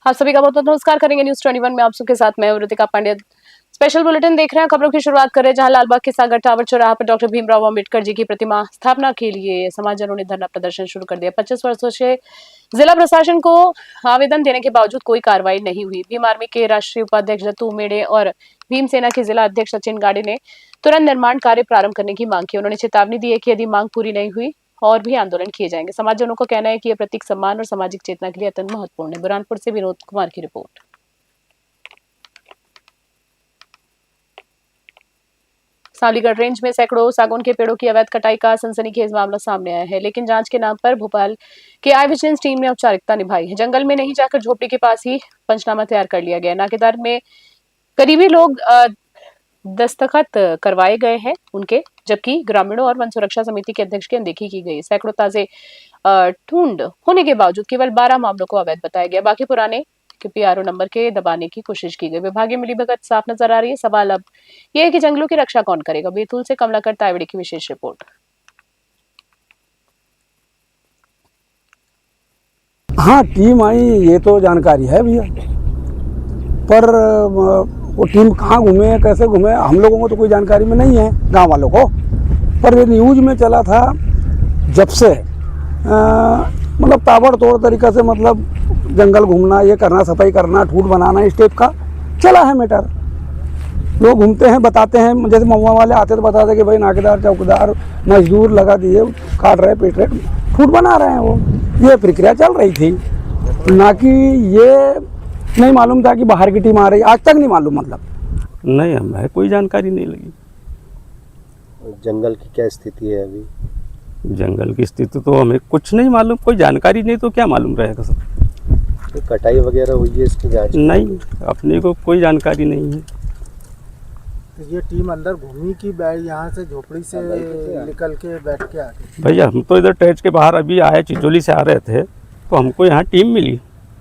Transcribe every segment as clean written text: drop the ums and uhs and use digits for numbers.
आप सभी का बहुत बहुत नमस्कार करेंगे न्यूज 21 में आप सबके साथ मैं ऋतिका पांडे। स्पेशल बुलेटिन देख रहे हैं। खबरों की शुरुआत करें जहां लालबाग के सागर टावर चौराहा पर डॉक्टर भीमराव अंबेडकर जी की प्रतिमा स्थापना के लिए समाजजनों ने धरना प्रदर्शन शुरू कर दिया। 25 वर्षों से जिला प्रशासन को आवेदन देने के बावजूद कोई कार्रवाई नहीं हुई। भीम आर्मी के राष्ट्रीय उपाध्यक्ष दत्तू उमेड़े और भीम सेना के जिला अध्यक्ष सचिन गाड़े ने तुरंत निर्माण कार्य प्रारंभ करने की मांग की। उन्होंने चेतावनी दी है कि यदि मांग पूरी नहीं हुई और भी आंदोलन किए जाएंगे। समाजजनों का कहना है कि यह प्रतीक सम्मान और सामाजिक चेतना के लिए अत्यंत महत्वपूर्ण है। बुरहानपुर से विनोद कुमार की रिपोर्ट। सावलीगढ़ रेंज में सैकड़ों सागौन के पेड़ों की अवैध कटाई का सनसनीखेज मामला सामने आया है, लेकिन जांच के नाम पर भोपाल की आई विजिलेंस टीम ने औपचारिकता निभाई है। जंगल में नहीं जाकर झोपड़ी के पास ही पंचनामा तैयार कर लिया गया। नाकेदार में करीबी लोग दस्तखत करवाए गए हैं उनके, जबकि ग्रामीणों और वन सुरक्षा समिति के अध्यक्ष की अनदेखी की गई। सैकड़ों ताजे ढूंढ होने के बावजूद केवल 12 मामलों को अवैध बताया गया। बाकी पुराने के पीआरओ नंबर के दबाने की कोशिश की गई। विभागीय मिलीभगत साफ नजर आ रही है। सवाल अब यह है कि जंगलों की रक्षा कौन करेगा। बैतूल से कमलाकर तावड़े की विशेष रिपोर्ट। हाँ, टीम आई ये तो जानकारी है भैया, पर वो टीम कहाँ घूमे कैसे घूमे हम लोगों को तो कोई जानकारी में नहीं है, गांव वालों को। पर ये न्यूज़ में चला था जब से मतलब ताबड़तोड़ तरीक़ा से, मतलब जंगल घूमना, ये करना, सफाई करना, ठूठ बनाना, इस टाइप का चला है मैटर। लोग घूमते हैं, बताते हैं, जैसे महुआ वाले आते तो बताते कि भाई नाकेदार चौकीदार मजदूर लगा दिए, काट रहे, पीट रहे, ठूठ बना रहे हैं। वो ये प्रक्रिया चल रही थी, ना कि ये नहीं मालूम था कि बाहर की टीम आ रही। आज तक नहीं मालूम, मतलब नहीं, हमें कोई जानकारी नहीं लगी। जंगल की क्या स्थिति है अभी? जंगल की स्थिति तो हमें कुछ नहीं मालूम, कोई जानकारी नहीं तो क्या मालूम रहेगा सर। तो कटाई वगैरह हुई है, इसकी जांच नहीं, अपने को कोई जानकारी नहीं है। तो ये टीम अंदर घूमी कि यहाँ से झोपड़ी से निकल के बैठ के आ गई? भैया हम तो इधर टैच के बाहर अभी आए, चिचोली से आ रहे थे तो हमको यहाँ टीम मिली।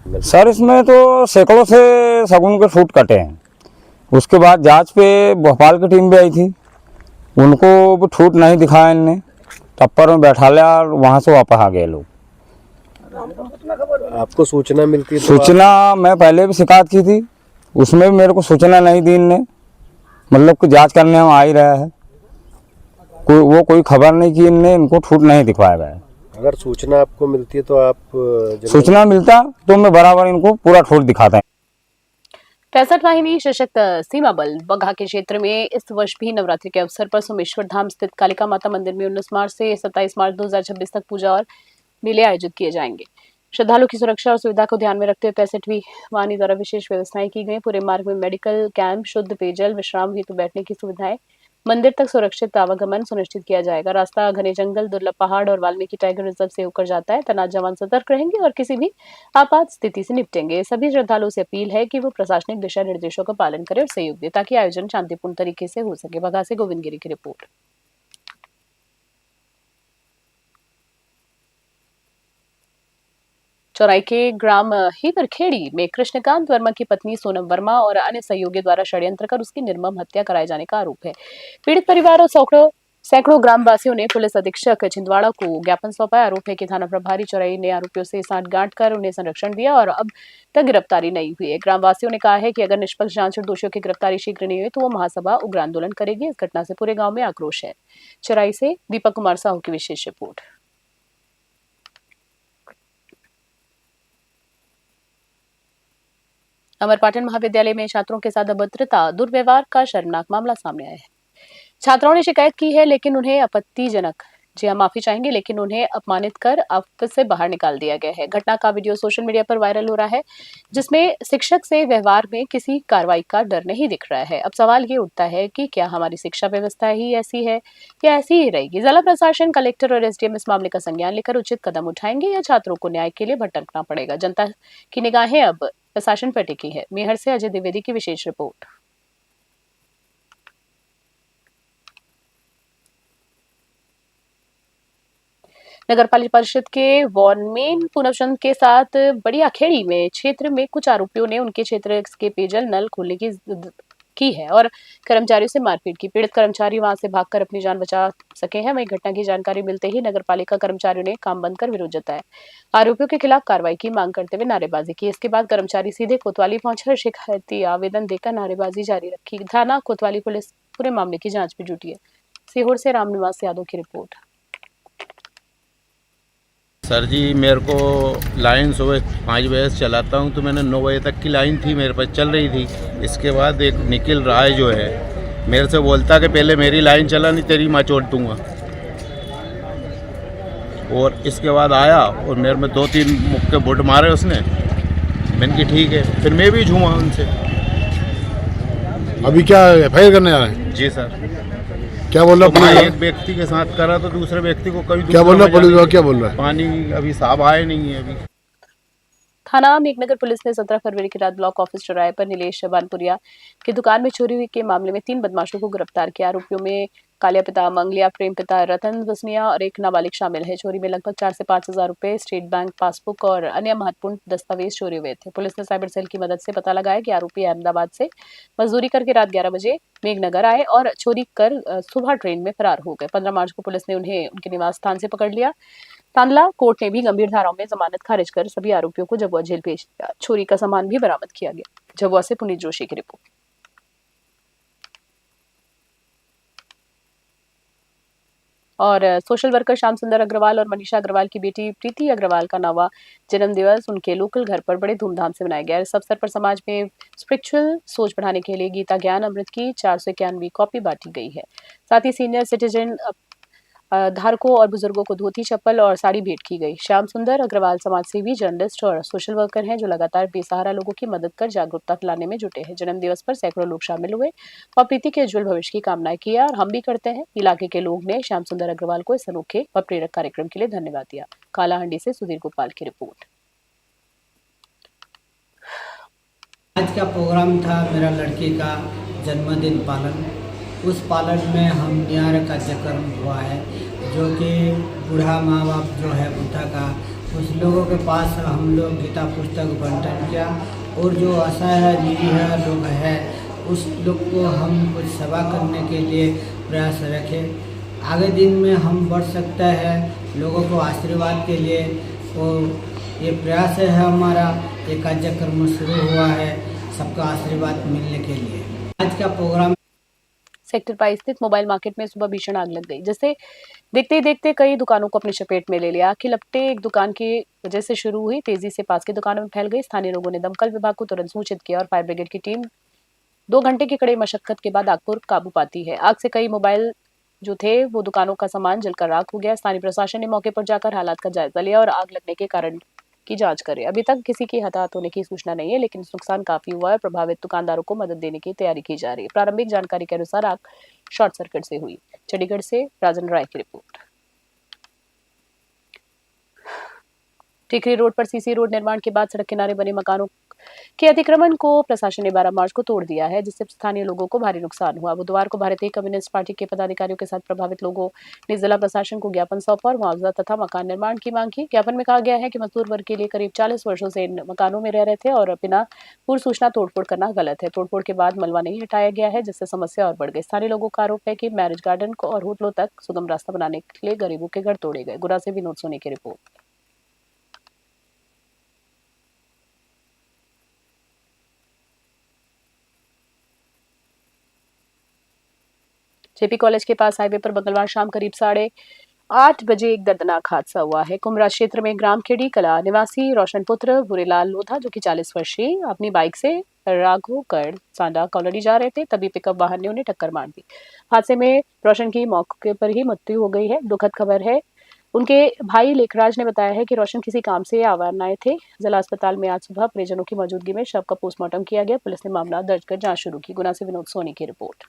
सर इसमें तो सैकड़ों से सागौन के फूट कटे हैं। उसके बाद जांच पे भोपाल की टीम भी आई थी, उनको भी ठूट नहीं दिखाया इनने, टप्पर में बैठा लिया और वहाँ से वापस आ गए लोग। आपको सूचना मिलती है? सूचना मैं पहले भी शिकायत की थी, उसमें भी मेरे को सूचना नहीं दी इनने, मतलब कि जांच करने में आ ही रहा है, कोई खबर नहीं की इनने, इनको ठूट नहीं दिखवाया गया। अगर सूचना आपको मिलती है तो आप सूचना मिलता तो मैं बराबर इनको पूरा ठूट दिखाता है। 63 वाहिनी सशक्त सीमा बल बगहा के क्षेत्र में इस वर्ष भी नवरात्रि के अवसर पर सोमेश्वर धाम स्थित कालिका माता मंदिर में 19 मार्च से 27 मार्च 2026 तक पूजा और मेले आयोजित किए जाएंगे। श्रद्धालुओं की सुरक्षा और सुविधा को ध्यान में रखते हुए 65वीं वाहिनी द्वारा विशेष व्यवस्थाएं की गई। पूरे मार्ग में मेडिकल कैंप, शुद्ध पेयजल, विश्राम हेतु बैठने की सुविधाएं, मंदिर तक सुरक्षित आवागमन सुनिश्चित किया जाएगा। रास्ता घने जंगल, दुर्लभ पहाड़ और वाल्मीकि टाइगर रिजर्व से होकर जाता है। तैनात जवान सतर्क रहेंगे और किसी भी आपात स्थिति से निपटेंगे। सभी श्रद्धालुओं से अपील है कि वो प्रशासनिक दिशा निर्देशों का पालन करें और सहयोग दें ताकि आयोजन शांतिपूर्ण तरीके से हो सके। बगहा से गोविंद गिरी की रिपोर्ट। चौराई के ग्राम हीवरखेड़ी में कृष्णकांत वर्मा की पत्नी सोनम वर्मा और अन्य सहयोगियों द्वारा षड्यंत्र कर उसकी निर्मम हत्या कराए जाने का आरोप है। पीड़ित परिवार और सैकड़ों ग्रामवासियों ने पुलिस अधीक्षक छिंदवाड़ा को ज्ञापन सौंपा। आरोप है कि थाना प्रभारी चौराई ने आरोपियों से साठगांठ कर उन्हें संरक्षण दिया और अब तक गिरफ्तारी नहीं हुई है। ग्रामवासियों ने कहा है कि अगर निष्पक्ष जांच और दोषियों की गिरफ्तारी शीघ्र नहीं हुई तो वो महासभा उग्र आंदोलन करेगी। इस घटना से पूरे गाँव में आक्रोश है। चौराई से दीपक कुमार साहू की विशेष रिपोर्ट। अमरपाटन महाविद्यालय में छात्रों के साथ अभद्रता, दुर्व्यवहार का शर्मनाक मामला सामने आया है। छात्राओं ने शिकायत की है लेकिन उन्हें आपत्तिजनक माफी चाहेंगे लेकिन उन्हें अपमानित कर ऑफिस से बाहर निकाल दिया गया है। घटना का वीडियो सोशल मीडिया पर वायरल हो रहा है जिसमें शिक्षक से व्यवहार में किसी कार्रवाई का डर नहीं दिख रहा है। अब सवाल ये उठता है कि क्या हमारी शिक्षा व्यवस्था ही ऐसी है या ऐसी ही रहेगी। जिला प्रशासन, कलेक्टर और एसडीएम इस मामले का संज्ञान लेकर उचित कदम उठाएंगे या छात्रों को न्याय के लिए भटकना पड़ेगा। जनता की निगाहें अब प्रशासन पर टिकी है। मेहर से अजय द्विवेदी की विशेष रिपोर्ट। नगर पालिका परिषद के वॉर्डमैन पूनम चंद के साथ बड़ी आखेड़ी में क्षेत्र में कुछ आरोपियों ने उनके क्षेत्र के पेयजल नल खोलने की है और कर्मचारियों से मारपीट की। पीड़ित कर्मचारी वहां से भागकर अपनी जान बचा सके हैं। वहीं घटना की जानकारी मिलते ही नगर पालिका कर्मचारियों ने काम बंद कर विरोध जताया, आरोपियों के खिलाफ कार्रवाई की मांग करते हुए नारेबाजी की। इसके बाद कर्मचारी सीधे कोतवाली पहुंचकर शिकायती आवेदन देकर नारेबाजी जारी रखी। थाना कोतवाली पुलिस पूरे मामले की जांच में जुटी है। सीहोर से रामनिवास यादव की रिपोर्ट। सर जी, मेरे को लाइन सुबह 5 बजे से चलाता हूँ, तो मैंने 9 बजे तक की लाइन थी मेरे पास चल रही थी। इसके बाद एक निखिल राय जो है मेरे से बोलता कि पहले मेरी लाइन चला, नहीं तेरी मैं चोट दूंगा। और इसके बाद आया और मेरे में 2-3 मुक्के बुट मारे उसने। मैंने कि ठीक है, फिर मैं भी झूमा उनसे। अभी क्या एफआईआर करने आ रहे हैं? जी सर। क्या बोल रहा तो मैं पुलिस? एक व्यक्ति के साथ करा तो दूसरे व्यक्ति को कभी क्या बोल रहा पुलिस वाला? क्या बोल रहा है? पानी अभी साहब आए नहीं है अभी। थाना मेघनगर पुलिस ने 17 फरवरी की रात ब्लॉक ऑफिस चौराहे पर नीलेश बानपुरिया की दुकान में चोरी हुई के मामले में 3 बदमाशों को गिरफ्तार किया। आरोपियों में कालिया पिता मंगलिया, प्रेम पिता रतन बसनिया और एक नाबालिग शामिल है। चोरी में लगभग 4 से 5 हजार रुपए, स्टेट बैंक पासबुक और अन्य महत्वपूर्ण दस्तावेज चोरी हुए थे। पुलिस ने साइबर सेल की मदद से पता लगाया कि आरोपी अहमदाबाद से मजदूरी करके रात 11 बजे मेघनगर आए और चोरी कर सुबह ट्रेन में फरार हो गए। 15 मार्च को पुलिस ने उन्हें उनके निवास स्थान से पकड़ लिया। तांदला कोर्ट ने भी गंभीर धाराओं में जमानत खारिज कर सभी आरोपियों को जबुआ जेल भेज दिया। चोरी का सामान भी बरामद किया गया। जबुआ से पुनीत जोशी की रिपोर्ट। और सोशल वर्कर श्याम सुंदर अग्रवाल और मनीषा अग्रवाल की बेटी प्रीति अग्रवाल का नवा जन्मदिवस उनके लोकल घर पर बड़े धूमधाम से मनाया गया। इस अवसर पर समाज में स्पिरिचुअल सोच बढ़ाने के लिए गीता ज्ञान अमृत की 491वीं कॉपी बांटी गई है। साथ ही सीनियर सिटीजन धारकों और बुजुर्गों को धोती, चप्पल और साड़ी भेंट की गई। श्याम सुंदर अग्रवाल समाजसेवी, जर्नलिस्ट और सोशल वर्कर हैं जो लगातार बेसहारा लोगों की मदद कर जागरूकता फैलाने में जुटे हैं। जन्म दिवस पर सैकड़ों लोग शामिल हुए और प्रीति के उज्जवल भविष्य की कामनाएं की और हम भी करते हैं। इलाके के लोग ने श्याम सुंदर अग्रवाल को इस अनोखे व प्रेरक कार्यक्रम के लिए धन्यवाद दिया। कालाहांडी से सुधीर गोपाल की रिपोर्ट। आज का प्रोग्राम था मेरा लड़की का जन्मदिन पालन। उस पालन में हम न्याय कार्यक्रम हुआ है, जो कि बूढ़ा माँ बाप जो है बुद्धा का, उस लोगों के पास हम लोग गीता पुस्तक बंटन किया और जो असहाय निरीह लोग हैं उस लोग को हम कुछ सेवा करने के लिए प्रयास रखें। आगे दिन में हम बढ़ सकते हैं लोगों को आशीर्वाद के लिए, और ये प्रयास है हमारा। ये कार्यक्रम शुरू हुआ है सबका आशीर्वाद मिलने के लिए। आज का प्रोग्राम सेक्टर 22 स्थित मोबाइल मार्केट में सुबह भीषण आग लग गई, जिससे देखते ही देखते कई दुकानों को अपनी चपेट में ले लिया। आग की लपटें एक दुकान की वजह से शुरू हुई, तेजी से पास की दुकानों में फैल गई। स्थानीय लोगों ने दमकल विभाग को तुरंत सूचित किया और फायर ब्रिगेड की टीम 2 घंटे की कड़ी मशक्कत के बाद आग पर काबू पाती है। आग से कई मोबाइल जो थे वो दुकानों का सामान जलकर राख हो गया। स्थानीय प्रशासन ने मौके पर जाकर हालात का जायजा लिया और आग लगने के कारण की जांच करे। अभी तक किसी की हताहत होने की सूचना नहीं है, लेकिन नुकसान काफी हुआ है। प्रभावित दुकानदारों को मदद देने की तैयारी की जा रही है। प्रारंभिक जानकारी के अनुसार आग शॉर्ट सर्किट से हुई। चंडीगढ़ से राजन राय की रिपोर्ट। टिकरी रोड पर सीसी रोड निर्माण के बाद सड़क किनारे बने मकानों के अतिक्रमण को प्रशासन ने 12 मार्च को तोड़ दिया है, जिससे स्थानीय लोगों को भारी नुकसान हुआ। बुधवार को भारतीय कम्युनिस्ट पार्टी के पदाधिकारियों के साथ प्रभावित लोगों ने जिला प्रशासन को ज्ञापन सौंपा और मुआवजा तथा मकान निर्माण की मांग की। ज्ञापन में कहा गया है कि मजदूर वर्ग के लिए करीब 40 वर्षों से इन मकानों में रह रहे थे और बिना पूर्व सूचना तोड़फोड़ करना गलत है। तोड़फोड़ के बाद मलबा नहीं हटाया गया है, जिससे समस्या और बढ़ गई। स्थानीय लोगों का आरोप है कि मैरिज गार्डन को और होटलों तक सुगम रास्ता बनाने के लिए गरीबों के घर तोड़े गए। गुना से विनोद सोनी की रिपोर्ट। जेपी कॉलेज के पास हाईवे पर मंगलवार शाम करीब 8:30 बजे एक दर्दनाक हादसा हुआ है। कुमरा क्षेत्र में ग्राम खेड़ी कला निवासी रोशन पुत्र भूरेलाल लोधा, जो कि 40 वर्षीय, अपनी बाइक से राघोगढ़ सांडा कॉलोनी जा रहे थे, तभी पिकअप वाहन ने उन्हें टक्कर मार दी। हादसे में रोशन की मौके पर ही मृत्यु हो गई है। दुखद खबर है, उनके भाई लेखराज ने बताया है कि रोशन किसी काम से आवान आए थे। जिला अस्पताल में आज सुबह परिजनों की मौजूदगी में शव का पोस्टमार्टम किया गया। पुलिस ने मामला दर्ज कर जांच शुरू की। गुना से विनोद सोनी की रिपोर्ट।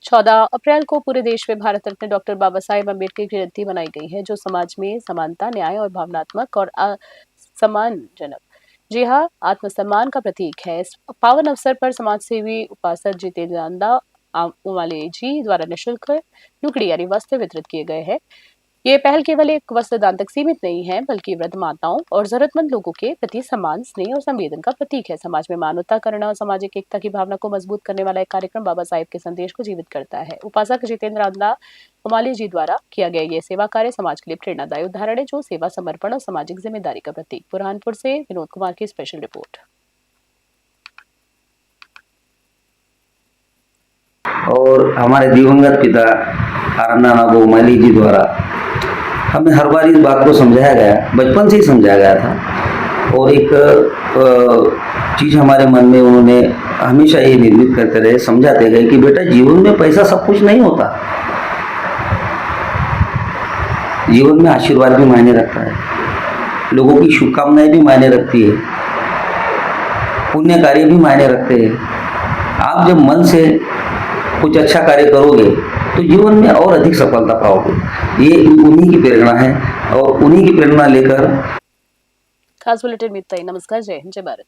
चौदह अप्रैल को पूरे देश में भारत रत्न डॉक्टर बाबा साहेब अम्बेडकर की जयंती मनाई गई है, जो समाज में समानता, न्याय और भावनात्मक और सम्मानजनक, जी हाँ, आत्मसम्मान का प्रतीक है। इस पावन अवसर पर समाज सेवी उपासक जितेंद्र उमाले जी द्वारा निःशुल्क नुकड़ी यानी वस्त्र वितरित किए गए हैं। ये पहल केवल एक वस्त्र दान तक सीमित नहीं है, बल्कि वृद्ध माताओं और जरूरतमंद लोगों के प्रति सम्मान, स्नेह और संवेदन का प्रतीक है। समाज में मानवता, करुणा और सामाजिक एकता की भावना को मजबूत करने वाला एक कार्यक्रम बाबा साहेब के संदेश को जीवित करता है। उपासक जितेंद्र आंदा उमाले जी द्वारा किया गया ये सेवा कार्य समाज के लिए प्रेरणादायी उदाहरण है, जो सेवा, समर्पण और सामाजिक जिम्मेदारी का प्रतीक। बुरहानपुर से विनोद कुमार की स्पेशल रिपोर्ट। और हमारे दिवंगत पिता आनंदाना उमाले जी द्वारा हमें हर बार इस बात को समझाया गया, बचपन से ही समझाया गया था। और एक चीज़ हमारे मन में उन्होंने हमेशा ये निर्मित करते रहे, समझाते गए कि बेटा जीवन में पैसा सब कुछ नहीं होता, जीवन में आशीर्वाद भी मायने रखता है, लोगों की शुभकामनाएं भी मायने रखती है, पुण्य कार्य भी मायने रखते हैं। आप जब मन से कुछ अच्छा कार्य करोगे तो जीवन में और अधिक सफलता पाओगे। ये उन्हीं की प्रेरणा है और उन्हीं की प्रेरणा लेकर खास बुलेटिन में इतना ही। नमस्कार, जय हिंद, जय भारत।